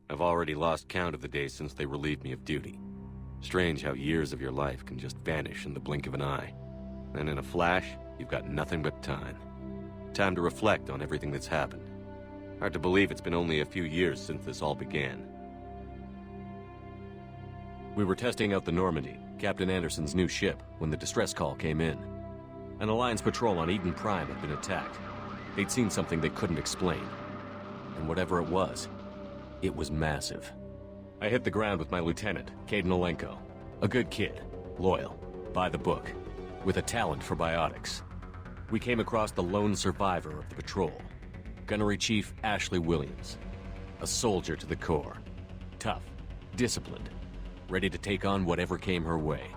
I've already lost count of the days since they relieved me of duty. Strange how years of your life can just vanish in the blink of an eye. And in a flash, you've got nothing but time. Time to reflect on everything that's happened. Hard to believe it's been only a few years since this all began. We were testing out the Normandy, Captain Anderson's new ship, when the distress call came in. An Alliance patrol on Eden Prime had been attacked. They'd seen something they couldn't explain. And whatever it was massive. I hit the ground with my lieutenant, Caden Olenko. A good kid, loyal, by the book, with a talent for biotics. We came across the lone survivor of the patrol, Gunnery Chief Ashley Williams. A soldier to the core. Tough, disciplined, ready to take on whatever came her way.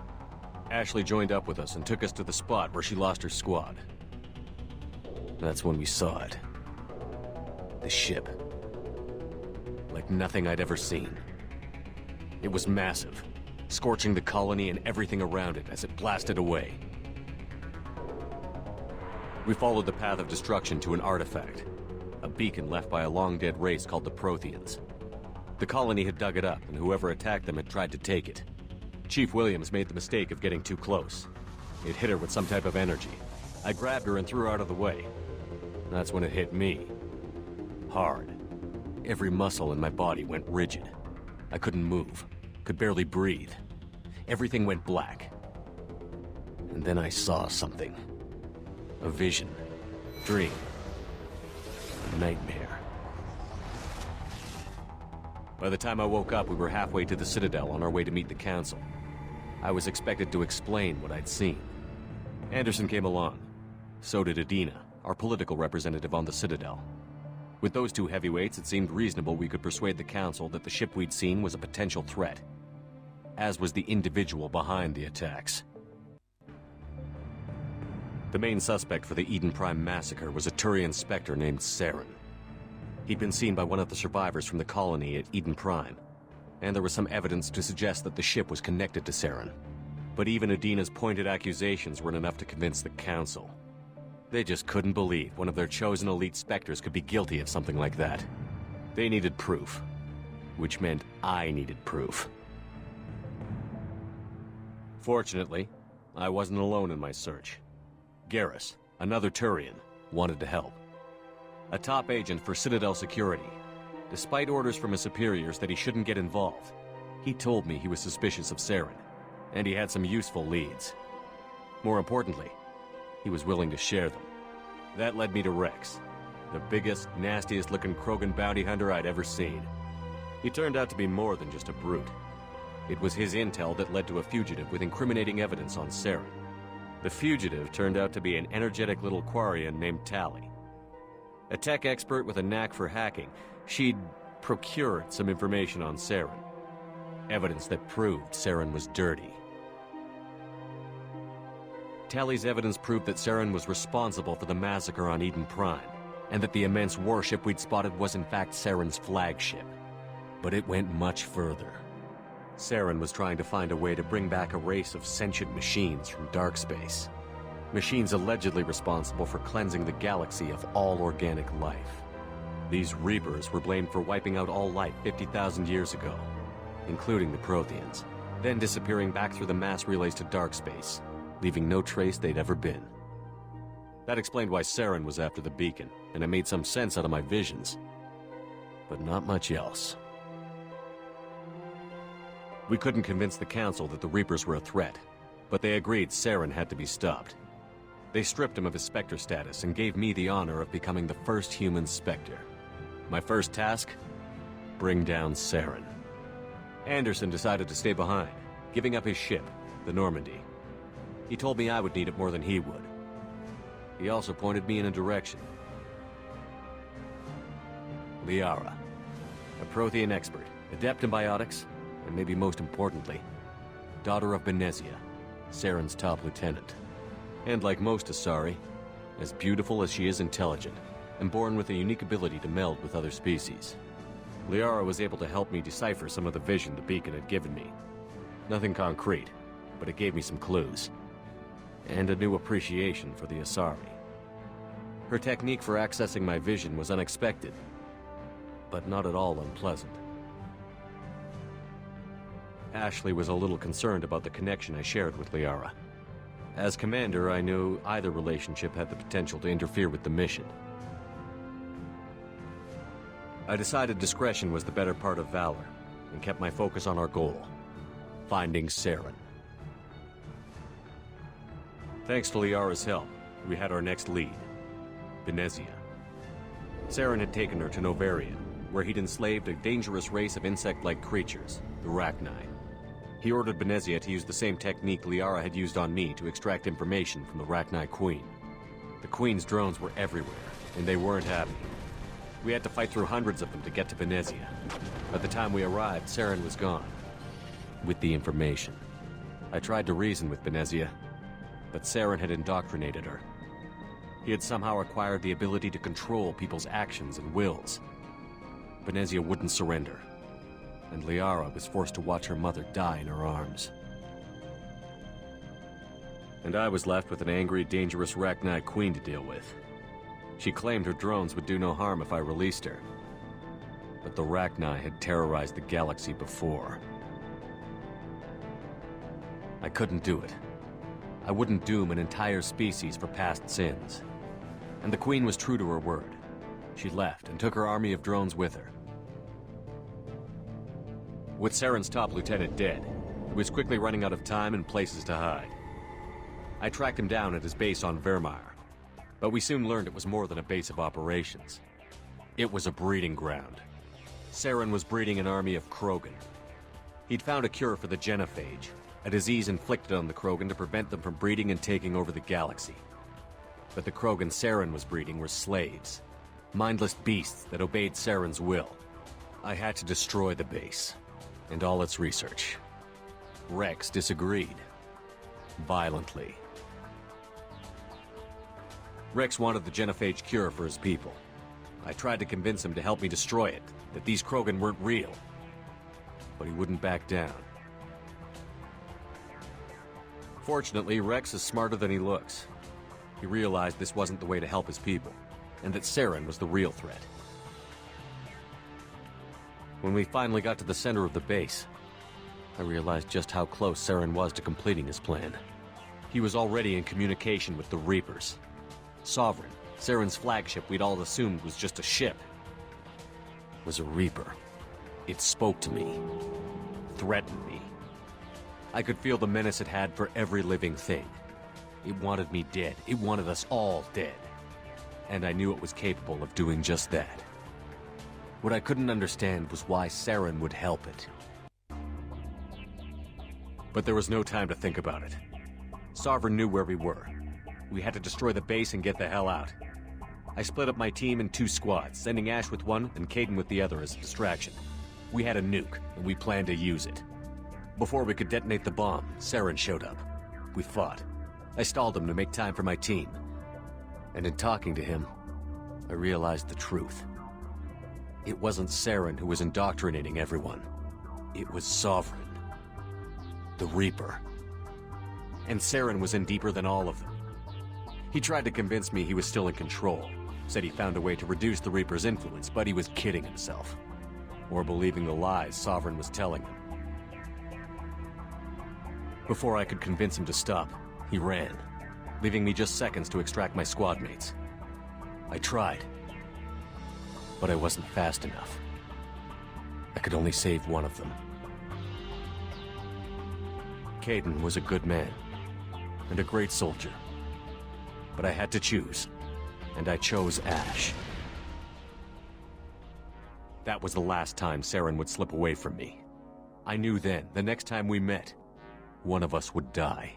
Ashley joined up with us and took us to the spot where she lost her squad. That's when we saw it. The ship. Like nothing I'd ever seen. It was massive, scorching the colony and everything around it as it blasted away. We followed the path of destruction to an artifact, a beacon left by a long-dead race called the Protheans. The colony had dug it up, and whoever attacked them had tried to take it. Chief Williams made the mistake of getting too close. It hit her with some type of energy. I grabbed her and threw her out of the way. That's when it hit me. Hard. Every muscle in my body went rigid. I couldn't move, could barely breathe. Everything went black. And then I saw something. A vision. Dream. A nightmare. By the time I woke up, we were halfway to the Citadel on our way to meet the Council. I was expected to explain what I'd seen. Anderson came along. So did Adina, our political representative on the Citadel. With those two heavyweights, it seemed reasonable we could persuade the Council that the ship we'd seen was a potential threat, as was the individual behind the attacks. The main suspect for the Eden Prime massacre was a Turian Spectre named Saren. He'd been seen by one of the survivors from the colony at Eden Prime, and there was some evidence to suggest that the ship was connected to Saren. But even Adina's pointed accusations weren't enough to convince the Council. They just couldn't believe one of their chosen elite Spectres could be guilty of something like that. They needed proof, which meant I needed proof. Fortunately, I wasn't alone in my search. Garrus, another Turian, wanted to help. A top agent for Citadel Security. Despite orders from his superiors that he shouldn't get involved, he told me he was suspicious of Saren, and he had some useful leads. More importantly, he was willing to share them. That led me to Rex, the biggest, nastiest-looking Krogan bounty hunter I'd ever seen. He turned out to be more than just a brute. It was his intel that led to a fugitive with incriminating evidence on Saren. The fugitive turned out to be an energetic little Quarian named Tali. A tech expert with a knack for hacking, she'd procured some information on Saren. Evidence that proved Saren was dirty. Tali's evidence proved that Saren was responsible for the massacre on Eden Prime, and that the immense warship we'd spotted was in fact Saren's flagship. But it went much further. Saren was trying to find a way to bring back a race of sentient machines from dark space. Machines allegedly responsible for cleansing the galaxy of all organic life. These Reapers were blamed for wiping out all life 50,000 years ago, including the Protheans, then disappearing back through the mass relays to dark space, leaving no trace they'd ever been. That explained why Saren was after the beacon, and it made some sense out of my visions. But not much else. We couldn't convince the Council that the Reapers were a threat, but they agreed Saren had to be stopped. They stripped him of his Spectre status and gave me the honor of becoming the first human Spectre. My first task? Bring down Saren. Anderson decided to stay behind, giving up his ship, the Normandy. He told me I would need it more than he would. He also pointed me in a direction. Liara, a Prothean expert, adept in biotics, and maybe most importantly, daughter of Benezia, Saren's top lieutenant. And like most Asari, as beautiful as she is intelligent, and born with a unique ability to meld with other species. Liara was able to help me decipher some of the vision the beacon had given me. Nothing concrete, but it gave me some clues. And a new appreciation for the Asari. Her technique for accessing my vision was unexpected, but not at all unpleasant. Ashley was a little concerned about the connection I shared with Liara. As commander, I knew either relationship had the potential to interfere with the mission. I decided discretion was the better part of valor, and kept my focus on our goal, finding Saren. Thanks to Liara's help, we had our next lead, Venezia. Saren had taken her to Novaria, where he'd enslaved a dangerous race of insect-like creatures, the Rachni. He ordered Venezia to use the same technique Liara had used on me to extract information from the Rachni Queen. The Queen's drones were everywhere, and they weren't happy. We had to fight through hundreds of them to get to Venezia. By the time we arrived, Saren was gone. With the information. I tried to reason with Venezia, but Saren had indoctrinated her. He had somehow acquired the ability to control people's actions and wills. Venezia wouldn't surrender, and Liara was forced to watch her mother die in her arms. And I was left with an angry, dangerous Rachni Queen to deal with. She claimed her drones would do no harm if I released her. But the Rachni had terrorized the galaxy before. I couldn't do it. I wouldn't doom an entire species for past sins. And the Queen was true to her word. She left and took her army of drones with her. With Saren's top lieutenant dead, he was quickly running out of time and places to hide. I tracked him down at his base on Vermeer. But we soon learned it was more than a base of operations. It was a breeding ground. Saren was breeding an army of Krogan. He'd found a cure for the genophage, a disease inflicted on the Krogan to prevent them from breeding and taking over the galaxy. But the Krogan Saren was breeding were slaves, mindless beasts that obeyed Saren's will. I had to destroy the base, and all its research. Rex disagreed. Violently. Rex wanted the genophage cure for his people. I tried to convince him to help me destroy it, that these Krogan weren't real. But he wouldn't back down. Fortunately, Rex is smarter than he looks. He realized this wasn't the way to help his people, and that Saren was the real threat. When we finally got to the center of the base, I realized just how close Saren was to completing his plan. He was already in communication with the Reapers. Sovereign, Saren's flagship we'd all assumed was just a ship, was a Reaper. It spoke to me, threatened me. I could feel the menace it had for every living thing. It wanted me dead. It wanted us all dead. And I knew it was capable of doing just that. What I couldn't understand was why Saren would help it. But there was no time to think about it. Sovereign knew where we were. We had to destroy the base and get the hell out. I split up my team in 2 squads, sending Ash with one and Caden with the other as a distraction. We had a nuke, and we planned to use it. Before we could detonate the bomb, Saren showed up. We fought. I stalled him to make time for my team. And in talking to him, I realized the truth. It wasn't Saren who was indoctrinating everyone. It was Sovereign. The Reaper. And Saren was in deeper than all of them. He tried to convince me he was still in control. Said he found a way to reduce the Reaper's influence, but he was kidding himself. Or believing the lies Sovereign was telling him. Before I could convince him to stop, he ran, leaving me just seconds to extract my squad mates. I tried, but I wasn't fast enough. I could only save one of them. Caden was a good man, and a great soldier. But I had to choose, and I chose Ash. That was the last time Saren would slip away from me. I knew then, the next time we met, one of us would die.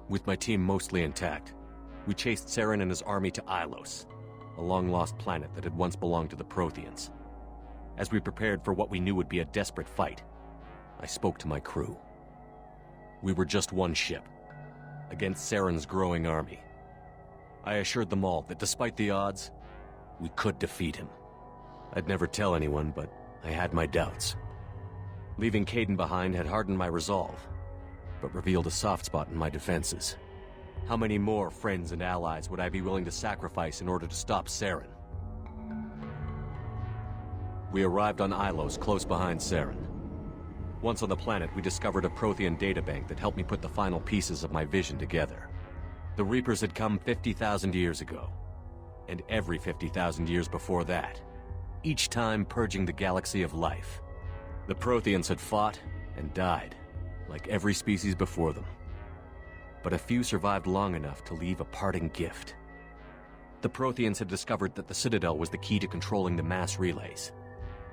With my team mostly intact, we chased Saren and his army to Ilos, a long-lost planet that had once belonged to the Protheans. As we prepared for what we knew would be a desperate fight, I spoke to my crew. We were just one ship, against Saren's growing army. I assured them all that despite the odds, we could defeat him. I'd never tell anyone, but I had my doubts. Leaving Caden behind had hardened my resolve, but revealed a soft spot in my defenses. How many more friends and allies would I be willing to sacrifice in order to stop Saren? We arrived on Ilos close behind Saren. Once on the planet, we discovered a Prothean databank that helped me put the final pieces of my vision together. The Reapers had come 50,000 years ago, and every 50,000 years before that, each time purging the galaxy of life. The Protheans had fought and died, like every species before them. But a few survived long enough to leave a parting gift. The Protheans had discovered that the Citadel was the key to controlling the mass relays.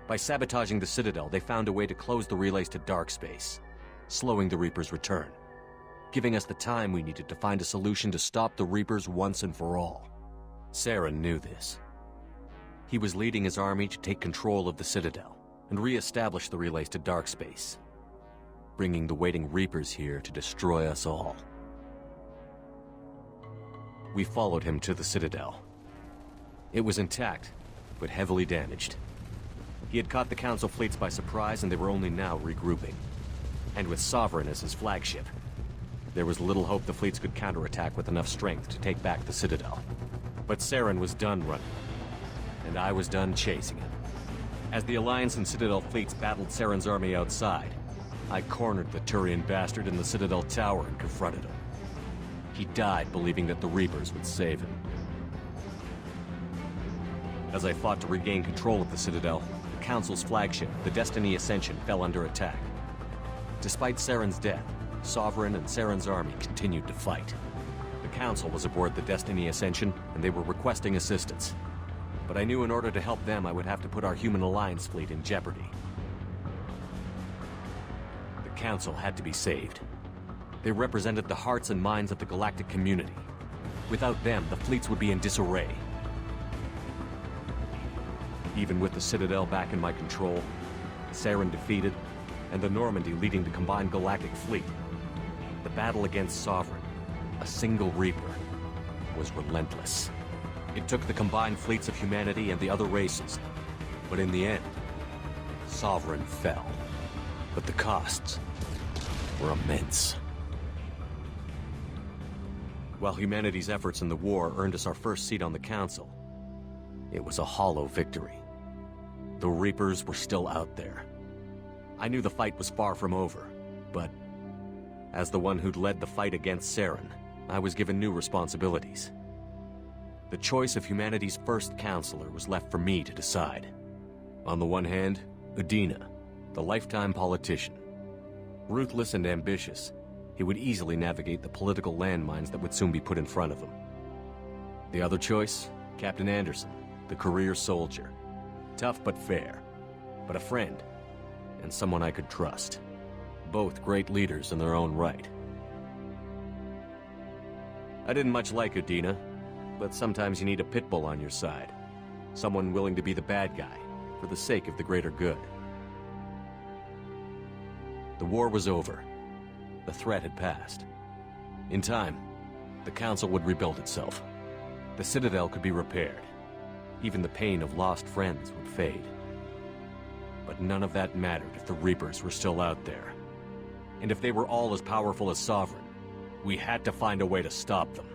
By sabotaging the Citadel, they found a way to close the relays to dark space, slowing the Reapers' return, giving us the time we needed to find a solution to stop the Reapers once and for all. Saren knew this. He was leading his army to take control of the Citadel and re-establish the relays to dark space, bringing the waiting Reapers here to destroy us all. We followed him to the Citadel. It was intact, but heavily damaged. He had caught the Council fleets by surprise, and they were only now regrouping. And with Sovereign as his flagship, there was little hope the fleets could counterattack with enough strength to take back the Citadel. But Saren was done running, and I was done chasing him. As the Alliance and Citadel fleets battled Saren's army outside, I cornered the Turian bastard in the Citadel tower and confronted him. He died believing that the Reapers would save him. As I fought to regain control of the Citadel, the Council's flagship, the Destiny Ascension, fell under attack. Despite Saren's death, Sovereign and Saren's army continued to fight. The Council was aboard the Destiny Ascension, and they were requesting assistance. But I knew in order to help them, I would have to put our human Alliance fleet in jeopardy. The Council had to be saved. They represented the hearts and minds of the galactic community. Without them, the fleets would be in disarray. Even with the Citadel back in my control, Saren defeated, and the Normandy leading the combined galactic fleet, the battle against Sovereign, a single Reaper, was relentless. It took the combined fleets of humanity and the other races, but in the end, Sovereign fell. But the costs were immense. While humanity's efforts in the war earned us our first seat on the Council, it was a hollow victory. The Reapers were still out there. I knew the fight was far from over, but as the one who'd led the fight against Saren, I was given new responsibilities. The choice of humanity's first counselor was left for me to decide. On the one hand, Udina, the lifetime politician. Ruthless and ambitious, he would easily navigate the political landmines that would soon be put in front of him. The other choice, Captain Anderson, the career soldier. Tough but fair, but a friend, and someone I could trust. Both great leaders in their own right. I didn't much like Udina, but sometimes you need a pit bull on your side. Someone willing to be the bad guy, for the sake of the greater good. The war was over. The threat had passed. In time, the Council would rebuild itself. The Citadel could be repaired. Even the pain of lost friends would fade. But none of that mattered if the Reapers were still out there. And if they were all as powerful as Sovereign, we had to find a way to stop them.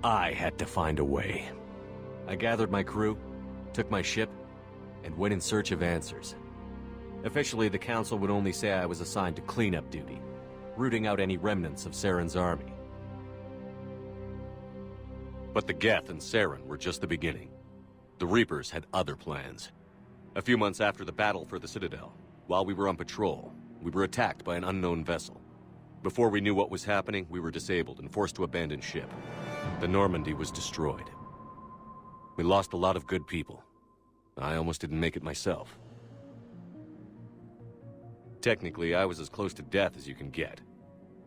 I had to find a way. I gathered my crew, took my ship, and went in search of answers. Officially, the Council would only say I was assigned to cleanup duty, rooting out any remnants of Saren's army. But the Geth and Saren were just the beginning. The Reapers had other plans. A few months after the battle for the Citadel, while we were on patrol, we were attacked by an unknown vessel. Before we knew what was happening, we were disabled and forced to abandon ship. The Normandy was destroyed. We lost a lot of good people. I almost didn't make it myself. Technically, I was as close to death as you can get.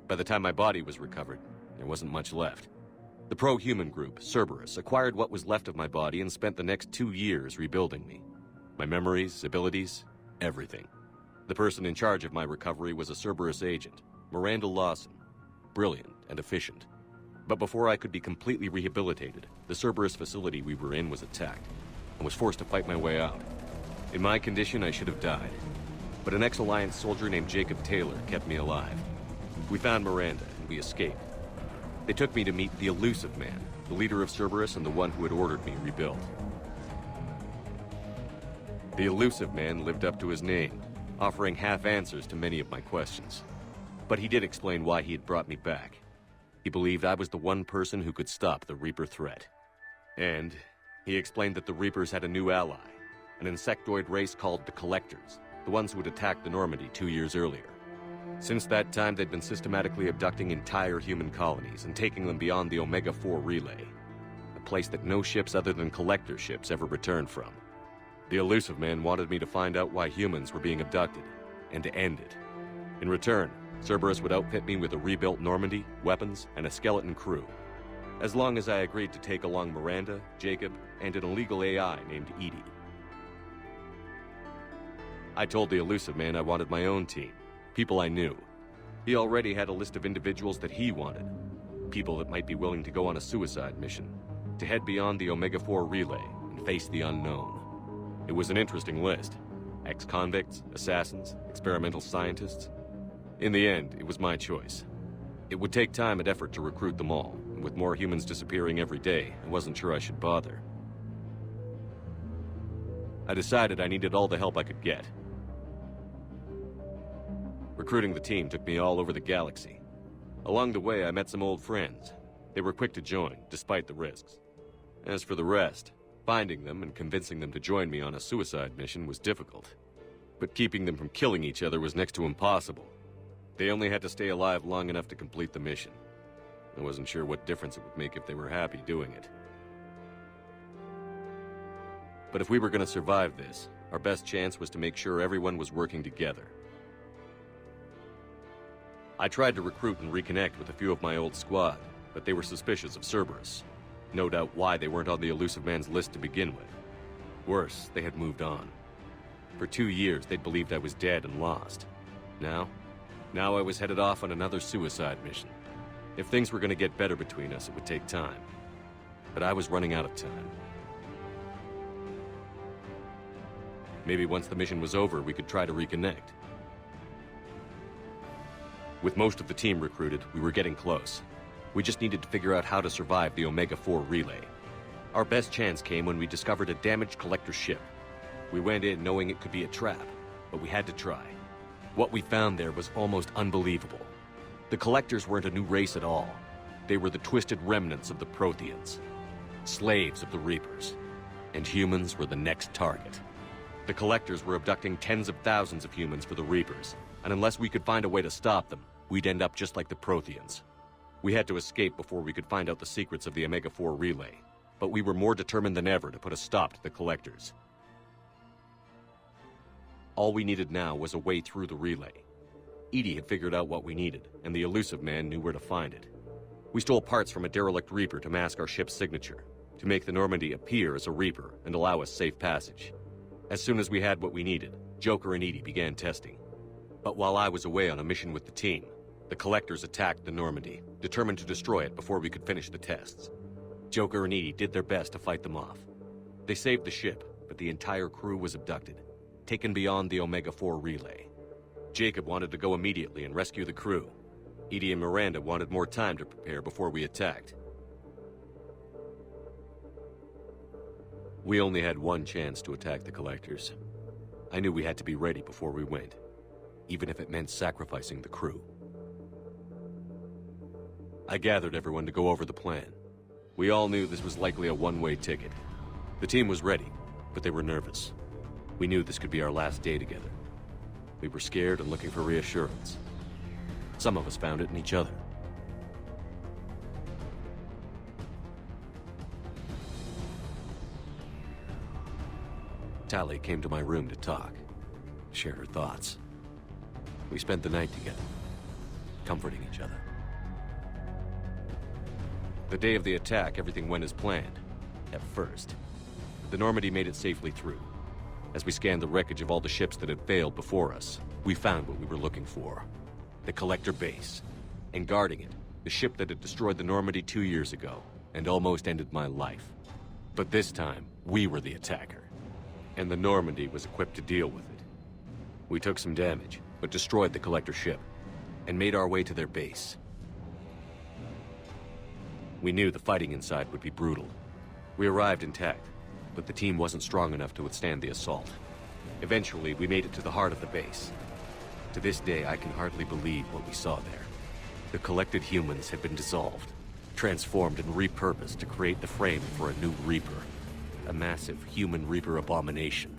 By the time my body was recovered, there wasn't much left. The pro-human group, Cerberus, acquired what was left of my body and spent the next 2 years rebuilding me. My memories, abilities, everything. The person in charge of my recovery was a Cerberus agent, Miranda Lawson. Brilliant and efficient. But before I could be completely rehabilitated, the Cerberus facility we were in was attacked, and was forced to fight my way out. In my condition, I should have died. But an ex-Alliance soldier named Jacob Taylor kept me alive. We found Miranda, and we escaped. They took me to meet the Elusive Man, the leader of Cerberus and the one who had ordered me rebuilt. The Elusive Man lived up to his name. offering half answers to many of my questions. But he did explain why he had brought me back. He believed I was the one person who could stop the Reaper threat. And he explained that the Reapers had a new ally, an insectoid race called the Collectors, the ones who had attacked the Normandy 2 years earlier. Since that time, they'd been systematically abducting entire human colonies and taking them beyond the Omega-4 relay, a place that no ships other than Collector ships ever returned from. The Elusive Man wanted me to find out why humans were being abducted, and to end it. In return, Cerberus would outfit me with a rebuilt Normandy, weapons, and a skeleton crew, as long as I agreed to take along Miranda, Jacob, and an illegal AI named Edie. I told the Elusive Man I wanted my own team, people I knew. He already had a list of individuals that he wanted, people that might be willing to go on a suicide mission, to head beyond the Omega-4 relay and face the unknown. It was an interesting list. Ex-convicts, assassins, experimental scientists. In the end, it was my choice. It would take time and effort to recruit them all, and with more humans disappearing every day, I wasn't sure I should bother. I decided I needed all the help I could get. Recruiting the team took me all over the galaxy. Along the way, I met some old friends. They were quick to join, despite the risks. As for the rest, finding them and convincing them to join me on a suicide mission was difficult. But keeping them from killing each other was next to impossible. They only had to stay alive long enough to complete the mission. I wasn't sure what difference it would make if they were happy doing it. But if we were going to survive this, our best chance was to make sure everyone was working together. I tried to recruit and reconnect with a few of my old squad, but they were suspicious of Cerberus. No doubt why they weren't on the Elusive Man's list to begin with. Worse, they had moved on. For 2 years, they'd believed I was dead and lost. Now I was headed off on another suicide mission. If things were going to get better between us, it would take time. But I was running out of time. Maybe once the mission was over, we could try to reconnect. With most of the team recruited, we were getting close. We just needed to figure out how to survive the Omega-4 relay. Our best chance came when we discovered a damaged Collector ship. We went in knowing it could be a trap, but we had to try. What we found there was almost unbelievable. The Collectors weren't a new race at all. They were the twisted remnants of the Protheans, slaves of the Reapers, and humans were the next target. The Collectors were abducting tens of thousands of humans for the Reapers, and unless we could find a way to stop them, we'd end up just like the Protheans. We had to escape before we could find out the secrets of the Omega-4 relay, but we were more determined than ever to put a stop to the Collectors. All we needed now was a way through the relay. Edie had figured out what we needed, and the Elusive Man knew where to find it. We stole parts from a derelict Reaper to mask our ship's signature, to make the Normandy appear as a Reaper and allow us safe passage. As soon as we had what we needed, Joker and Edie began testing. But while I was away on a mission with the team, the Collectors attacked the Normandy, determined to destroy it before we could finish the tests. Joker and Edie did their best to fight them off. They saved the ship, but the entire crew was abducted, taken beyond the Omega-4 relay. Jacob wanted to go immediately and rescue the crew. Edie and Miranda wanted more time to prepare before we attacked. We only had one chance to attack the Collectors. I knew we had to be ready before we went, even if it meant sacrificing the crew. I gathered everyone to go over the plan. We all knew this was likely a one-way ticket. The team was ready, but they were nervous. We knew this could be our last day together. We were scared and looking for reassurance. Some of us found it in each other. Tally came to my room to talk, shared her thoughts. We spent the night together, comforting each other. The day of the attack, everything went as planned, at first. The Normandy made it safely through. As we scanned the wreckage of all the ships that had failed before us, we found what we were looking for. The Collector base. And guarding it, the ship that had destroyed the Normandy 2 years ago, and almost ended my life. But this time, we were the attacker. And the Normandy was equipped to deal with it. We took some damage, but destroyed the Collector ship, and made our way to their base. We knew the fighting inside would be brutal. We arrived intact, but the team wasn't strong enough to withstand the assault. Eventually, we made it to the heart of the base. To this day, I can hardly believe what we saw there. The collected humans had been dissolved, transformed and repurposed to create the frame for a new Reaper. A massive human Reaper abomination.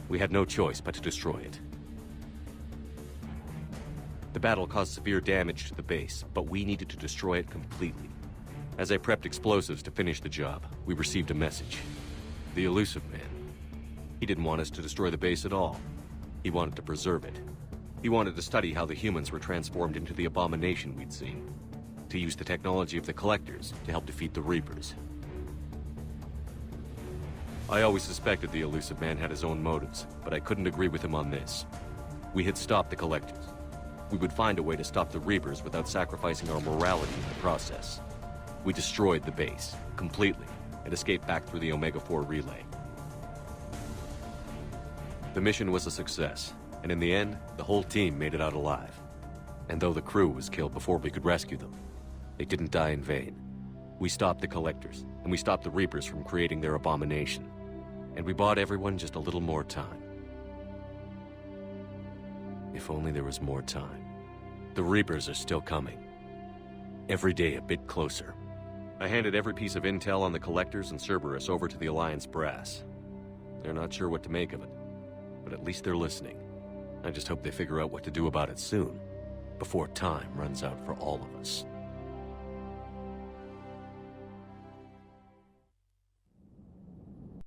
We had no choice but to destroy it. The battle caused severe damage to the base, but we needed to destroy it completely. As I prepped explosives to finish the job, we received a message. The elusive man. He didn't want us to destroy the base at all. He wanted to preserve it. He wanted to study how the humans were transformed into the abomination we'd seen. To use the technology of the Collectors to help defeat the Reapers. I always suspected the elusive man had his own motives, but I couldn't agree with him on this. We had stopped the Collectors. We would find a way to stop the Reapers without sacrificing our morality in the process. We destroyed the base, completely, and escaped back through the Omega-4 relay. The mission was a success, and in the end, the whole team made it out alive. And though the crew was killed before we could rescue them, they didn't die in vain. We stopped the Collectors, and we stopped the Reapers from creating their abomination. And we bought everyone just a little more time. If only there was more time. The Reapers are still coming. Every day a bit closer. I handed every piece of intel on the Collectors and Cerberus over to the Alliance brass. They're not sure what to make of it, but at least they're listening. I just hope they figure out what to do about it soon, before time runs out for all of us.